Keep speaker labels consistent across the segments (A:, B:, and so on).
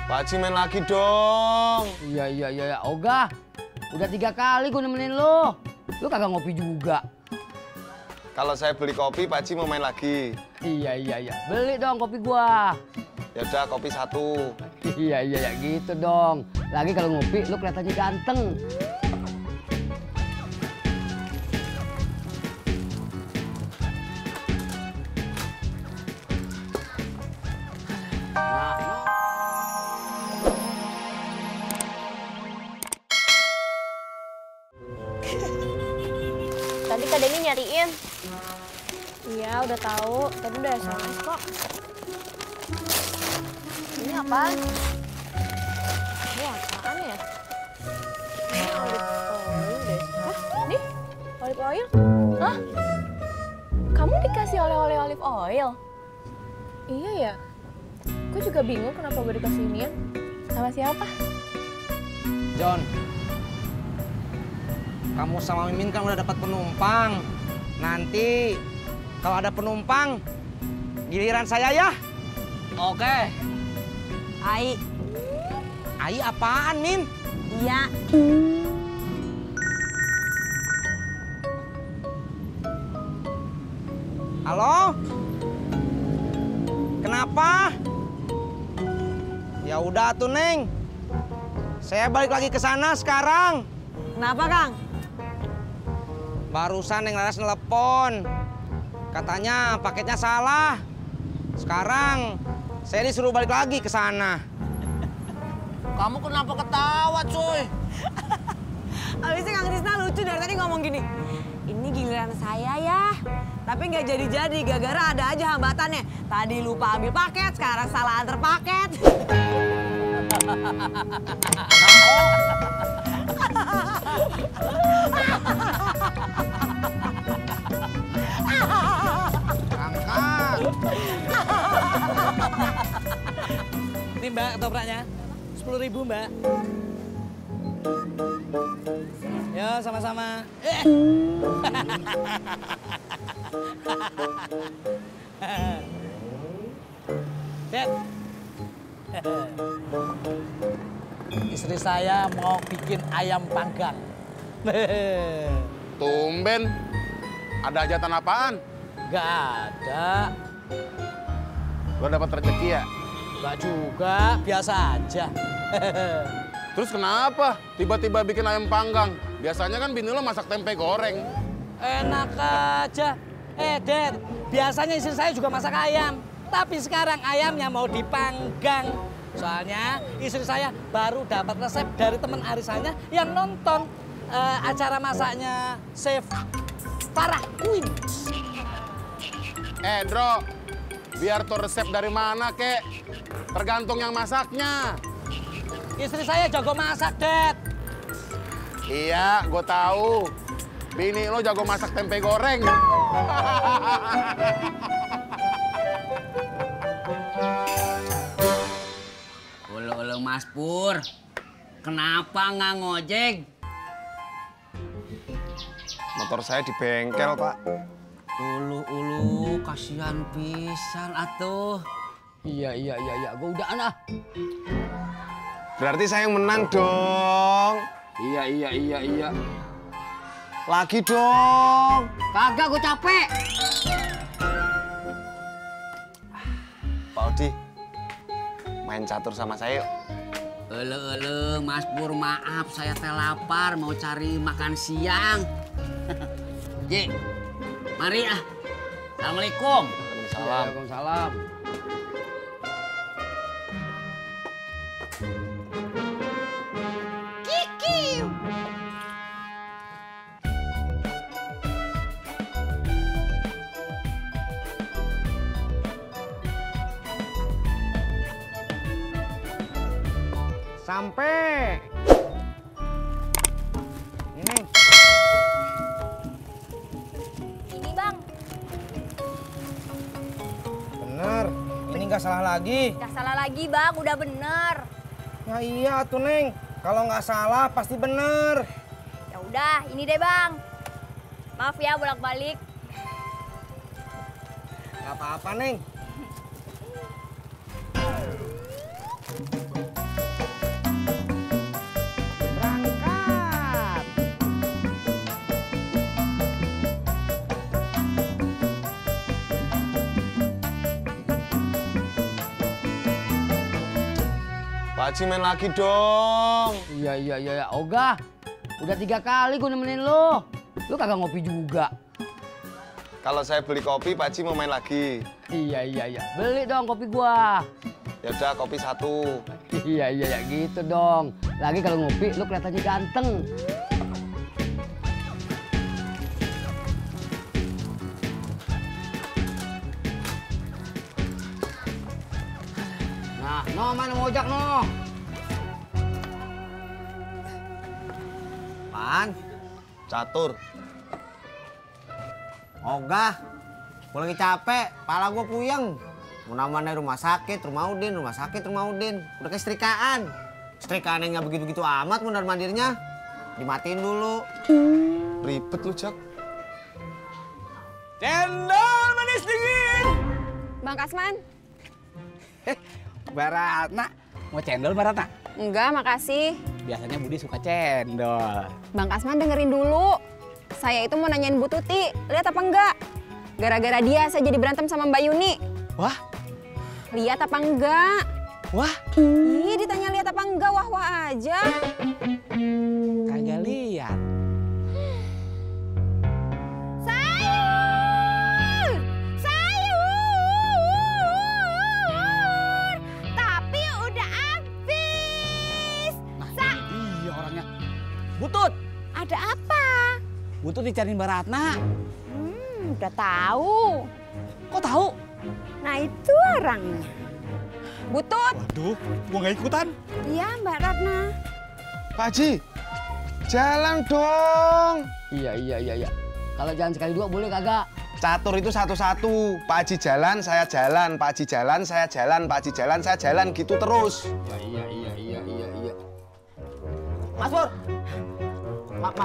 A: Pak Haji main lagi dong.
B: Iya. Ogah, udah 3 kali gue nemenin lo. Lo kagak ngopi juga.
A: Kalau saya beli kopi, Pak Haji mau main lagi.
B: Iya. Beli dong kopi gua.
A: Ya udah, kopi 1.
B: Iya, gitu dong. Lagi kalau ngopi, lo kelihatannya ganteng.
C: Tadi Kak Denny nyariin. Iya, udah tahu. Tadi udah SMS kok. Ini apaan? Ini apaan ya? Ini olive oil deh. Hah? Nih? Olive oil? Hah? Kamu dikasih oleh-oleh olive oil? Iya ya? Gue juga bingung kenapa gue dikasih inian. Sama siapa?
D: John, kamu sama Mimin kan udah dapat penumpang. Nanti kalau ada penumpang, giliran saya ya. Oke. Ai apaan, Min?
C: Iya.
D: Halo? Kenapa? Ya udah tuh, Neng. Saya balik lagi ke sana sekarang.
C: Kenapa, Kang?
D: Barusan Neng Laras nelpon. Katanya paketnya salah. Sekarang saya disuruh balik lagi ke sana. Kamu kenapa ketawa, cuy?
E: Abisnya Kang Tisna lucu dari tadi ngomong gini. Ini giliran saya ya. Tapi nggak jadi-jadi, gara-gara ada aja hambatannya. Tadi lupa ambil paket, sekarang salah antar paket.
D: Angkat.
F: Ini Mbak ketopraknya, 10.000 Mbak. Ya sama-sama. Dad. Istri saya mau bikin ayam panggang.
A: Tumben. Ada hajatan apaan?
F: Gak ada.
A: Lo dapat rezeki ya?
F: Gak juga, biasa aja.
A: Terus kenapa tiba-tiba bikin ayam panggang? Biasanya kan bini lo masak tempe goreng.
F: Enak aja. Dad, biasanya istri saya juga masak ayam. Tapi sekarang ayamnya mau dipanggang. Soalnya istri saya baru dapat resep dari teman arisannya yang nonton acara masaknya Chef Farah Queen.
A: Dro, biar tuh resep dari mana, kek? Tergantung yang masaknya.
F: Istri saya jago masak, Dad.
A: Iya, gue tahu. Bini lo jago masak tempe goreng.
B: Ulu Mas Pur, kenapa nggak ngojek?
A: Motor saya di bengkel, Pak.
B: Ulu, kasihan pisan atuh. Iya, gue udah anak.
A: Berarti saya yang menang dong.
B: Iya.
A: Lagi dong.
B: Kagak, gue capek.
A: Pak Odi, main catur sama saya yuk.
B: Ulu, Mas Pur, maaf saya teh lapar mau cari makan siang. Ji, mari ah. Assalamualaikum.
A: Waalaikumsalam.
D: Sampai. Ini.
C: Ini, Bang.
D: Bener. Ini nggak salah lagi.
C: Gak salah lagi, Bang. Udah bener.
D: Ya iya tuh, Neng. Kalau nggak salah pasti bener.
C: Ya udah, ini deh, Bang. Maaf ya bolak-balik.
D: Nggak apa-apa, Neng.
G: Pak Haji main lagi dong.
B: Iya. Ogah, udah 3 kali gue nemenin lo. Lo kagak ngopi juga.
G: Kalau saya beli kopi, Pak Haji mau main lagi.
B: Iya. Beli dong kopi gua.
G: Ya udah, kopi 1.
B: Iya, gitu dong. Lagi kalau ngopi, lo kelihatannya ganteng. Nah, no, mana mau ojek, no?
D: Apaan?
G: Catur.
D: Ogah, gue lagi capek, pala gue puyeng. Mau namanya rumah sakit, rumah Udin, rumah sakit, rumah Udin. Udah kayak setrikaan. Setrikaan yang nggak begitu-begitu amat mondar mandirnya. Dimatiin dulu.
G: Ribet lu, Jak.
D: Cendol manis dingin.
C: Bang Kasman?
F: Baratna, mau cendol Baratna?
C: Enggak, makasih.
F: Biasanya Budi suka cendol.
C: Bang Kasman dengerin dulu. Saya itu mau nanyain Bu Tuti, lihat apa enggak? Gara-gara dia saya jadi berantem sama Mbak Yuni.
F: Wah,
C: Lihat apa enggak?
F: wah,
C: Ih, ditanya lihat apa enggak, wah-wah aja.
F: kagak lihat.
C: Sayur! Tapi udah habis.
F: Iya orangnya. Butut,
C: Ada apa?
F: Butut dicariin Baratna.
C: Udah tahu.
F: Kok tahu?
C: Nah, itu orangnya. Butut.
F: Waduh, gua nggak ikutan.
C: Iya, Mbak Ratna.
G: Pak Haji, jalan dong.
B: Iya. Kalau jalan sekali 2 boleh kagak?
G: Catur itu satu-satu. Pak Haji jalan, saya jalan. Pak Haji jalan, saya jalan. Pak Haji jalan, saya jalan. Gitu terus.
B: Iya.
D: Mas Pur. Maaf.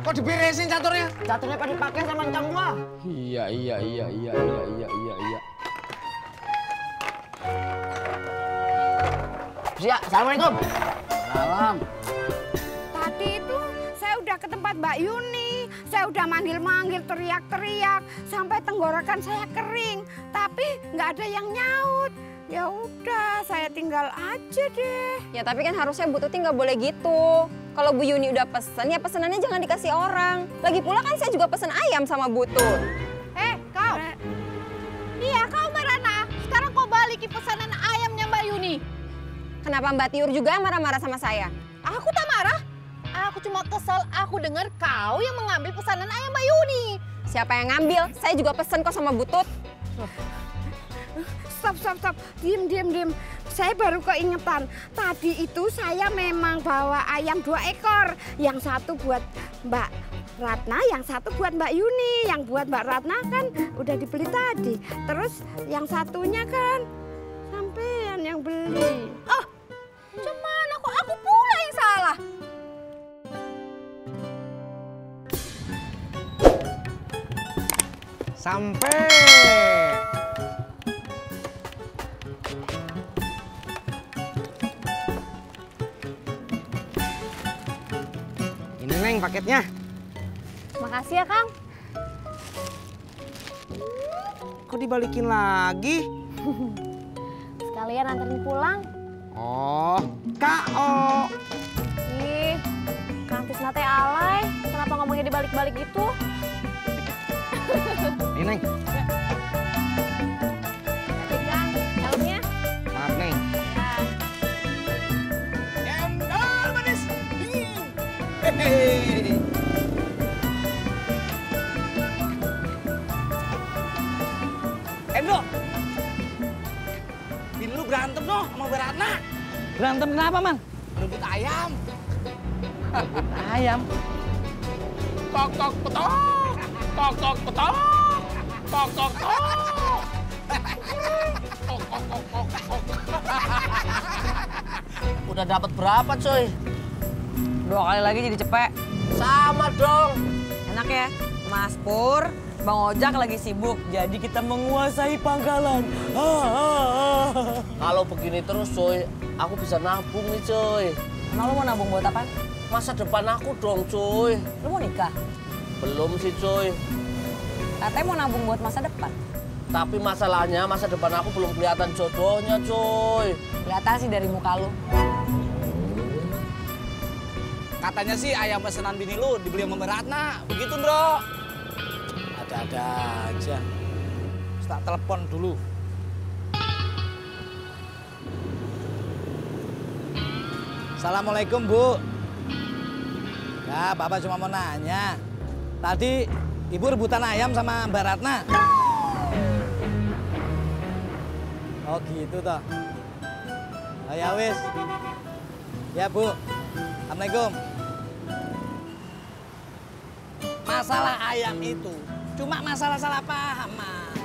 D: Kok diberesin caturnya? Caturnya pada dipakai sama encang gua.
B: Iya.
D: Siap, assalamualaikum.
B: Salam.
H: Tadi itu saya udah ke tempat Mbak Yuni, saya udah manggil-manggil, teriak-teriak, sampai tenggorokan saya kering, tapi nggak ada yang nyaut. Ya udah, saya tinggal aja deh.
C: Ya tapi kan harusnya Bu Tuti nggak boleh gitu. Kalau Bu Yuni udah pesen, ya pesenannya jangan dikasih orang. Lagi pula kan saya juga pesen ayam sama Butut.
H: Kau. Iya, kau Mbak Rana. Sekarang kau baliki pesanan ayamnya Mbak Yuni.
C: Kenapa Mbak Tiur juga marah-marah sama saya?
H: Aku tak marah. Aku cuma kesel aku dengar kau yang mengambil pesanan ayam Mbak Yuni.
C: Siapa yang ngambil? Saya juga pesen kok sama Butut.
H: Stop. Diam. Saya baru keingetan. Tadi itu saya memang bawa ayam 2 ekor. Yang satu buat Mbak Ratna, yang satu buat Mbak Yuni. Yang buat Mbak Ratna kan udah dibeli tadi. Terus yang satunya kan sampean yang beli. Oh, cuman aku pula yang salah.
D: Sampai. Ini Neng paketnya.
C: Makasih ya Kang.
D: Kok dibalikin lagi?
C: Sekalian anterin pulang.
D: Oh, KO.
C: Ih, Kang Tisna teh alay. Kenapa ngomongnya dibalik-balik gitu?
D: Ini Neng.
C: Hati Kang, helmnya.
D: Maaf Neng.
F: Cendol manis dingin. Hehehe. Endo, bini lu berantem noh sama Baratna. Berantem kenapa, Man? Rebut ayam. Rebut ayam?
A: Tok petok. Tok petok. Tok.
D: Udah dapat berapa coy?
E: 2 kali lagi jadi cepet.
D: Sama dong.
E: Enak ya, Mas Pur, Bang Ojak lagi sibuk, jadi kita menguasai pangkalan.
D: Kalau begini terus coy, aku bisa nabung nih coy.
E: Emang lu mau nabung buat apa?
D: Masa depan aku dong coy.
E: Lu mau nikah?
D: Belum sih coy.
E: Katanya mau nabung buat masa depan.
I: Tapi masalahnya masa depan aku belum kelihatan jodohnya, coy.
E: Kelihatan sih dari muka lu.
F: Katanya sih ayam pesanan bini lu dibeli sama Mbak Ratna. Begitu, Bro. Ada-ada aja. Tak telepon dulu. Assalamualaikum, Bu. Ya, Bapak cuma mau nanya. Tadi Ibu rebutan ayam sama Mbak Ratna. Oh gitu toh. Oh ya wis. Ya Bu. Assalamualaikum. Masalah ayam itu cuma masalah salah paham, Mas.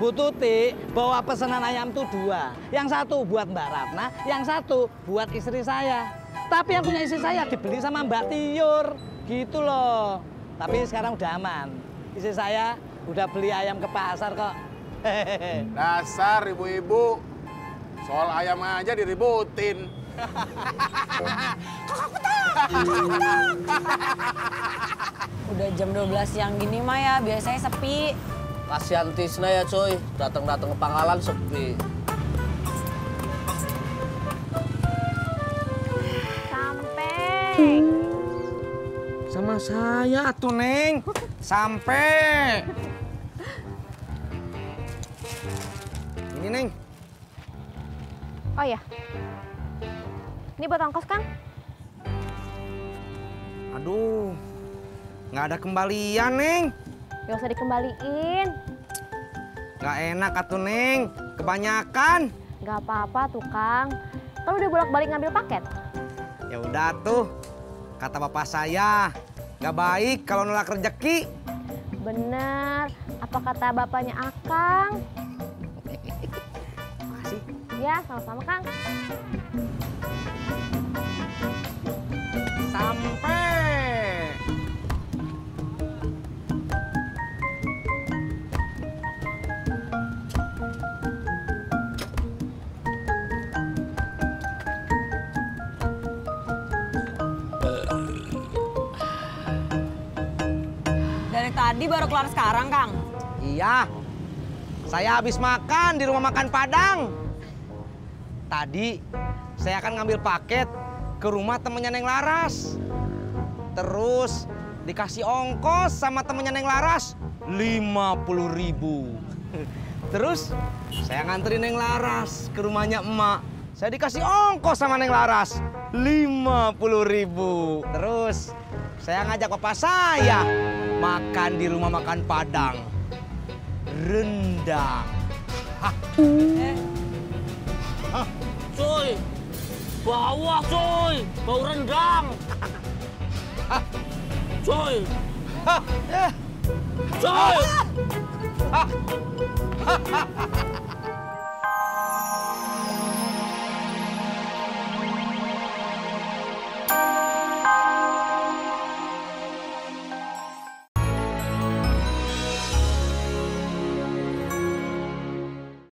F: Bu Tuti bawa pesanan ayam tuh 2. Yang satu buat Mbak Ratna, yang satu buat istri saya. Tapi yang punya istri saya dibeli sama Mbak Tiur. Gitu loh. Tapi sekarang udah aman. Istri saya udah beli ayam ke pasar kok.
A: Dasar ibu-ibu. Soal ayam aja diributin.
E: Udah jam 12 siang gini mah ya, biasanya sepi.
I: Kasihan Tisna ya, coy. Datang-datang ke pangkalan sepi.
C: Sampai.
D: Sama saya tuh, Neng. Sampai. Ini, Neng.
C: Oh ya. Ini buat ongkos, Kang.
D: Aduh. Nggak ada kembalian, Neng.
C: Gak usah dikembaliin.
D: Nggak enak atuh, Neng. Kebanyakan.
C: Gak apa-apa tuh, Kang. Kan udah bolak-balik ngambil paket.
D: Ya udah tuh. Kata bapak saya, nggak baik kalau nolak rezeki.
C: Bener. Apa kata bapaknya Akang?
D: Makasih.
C: Ya, sama-sama, Kang.
D: Sampai.
E: Dari tadi baru keluar sekarang, Kang.
D: Iya. Saya habis makan di rumah makan Padang. Tadi saya akan ngambil paket ke rumah temennya Neng Laras. Terus dikasih ongkos sama temennya Neng Laras 50.000. Terus saya nganterin Neng Laras ke rumahnya emak. Saya dikasih ongkos sama Neng Laras 50.000. Terus saya ngajak bapak saya makan di rumah makan Padang. Rendang.
I: Coy, bawah coy, bau rendang. Coy, coy.